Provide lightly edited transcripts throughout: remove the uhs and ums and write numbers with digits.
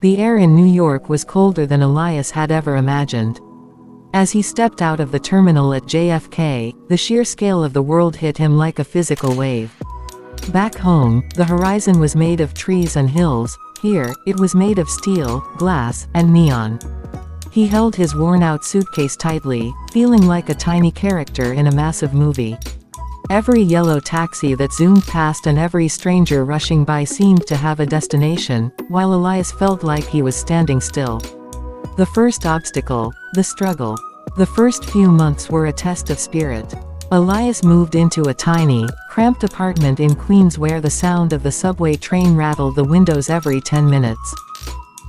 The air in New York was colder than Elias had ever imagined. As he stepped out of the terminal at JFK, the sheer scale of the world hit him like a physical wave. Back home, the horizon was made of trees and hills. Here, it was made of steel, glass, and neon. He held his worn-out suitcase tightly, feeling like a tiny character in a massive movie. Every yellow taxi that zoomed past and every stranger rushing by seemed to have a destination, while Elias felt like he was standing still. The first obstacle, the struggle. The first few months were a test of spirit. Elias moved into a tiny, cramped apartment in Queens where the sound of the subway train rattled the windows every 10 minutes.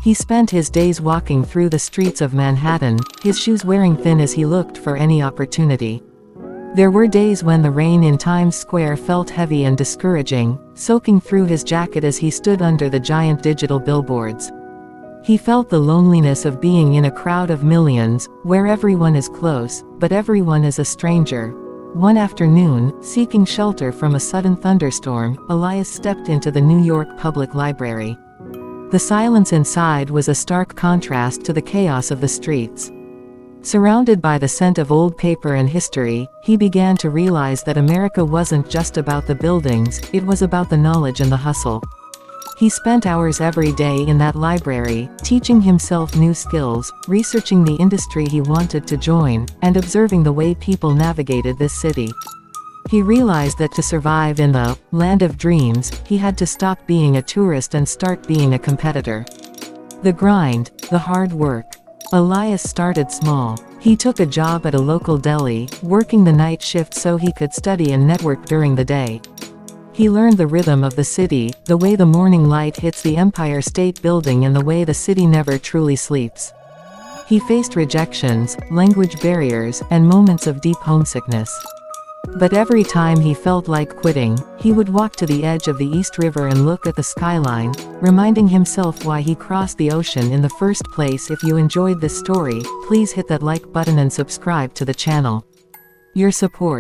He spent his days walking through the streets of Manhattan, his shoes wearing thin as he looked for any opportunity. There were days when the rain in Times Square felt heavy and discouraging, soaking through his jacket as he stood under the giant digital billboards. He felt the loneliness of being in a crowd of millions, where everyone is close, but everyone is a stranger. One afternoon, seeking shelter from a sudden thunderstorm, Elias stepped into the New York Public Library. The silence inside was a stark contrast to the chaos of the streets. Surrounded by the scent of old paper and history, he began to realize that America wasn't just about the buildings, it was about the knowledge and the hustle. He spent hours every day in that library, teaching himself new skills, researching the industry he wanted to join, and observing the way people navigated this city. He realized that to survive in the land of dreams, he had to stop being a tourist and start being a competitor. The grind, the hard work. Elias started small. He took a job at a local deli, working the night shift so he could study and network during the day. He learned the rhythm of the city, the way the morning light hits the Empire State Building and the way the city never truly sleeps. He faced rejections, language barriers, and moments of deep homesickness. But every time he felt like quitting, he would walk to the edge of the East River and look at the skyline, reminding himself why he crossed the ocean in the first place. If you enjoyed this story, please hit that like button and subscribe to the channel. Your support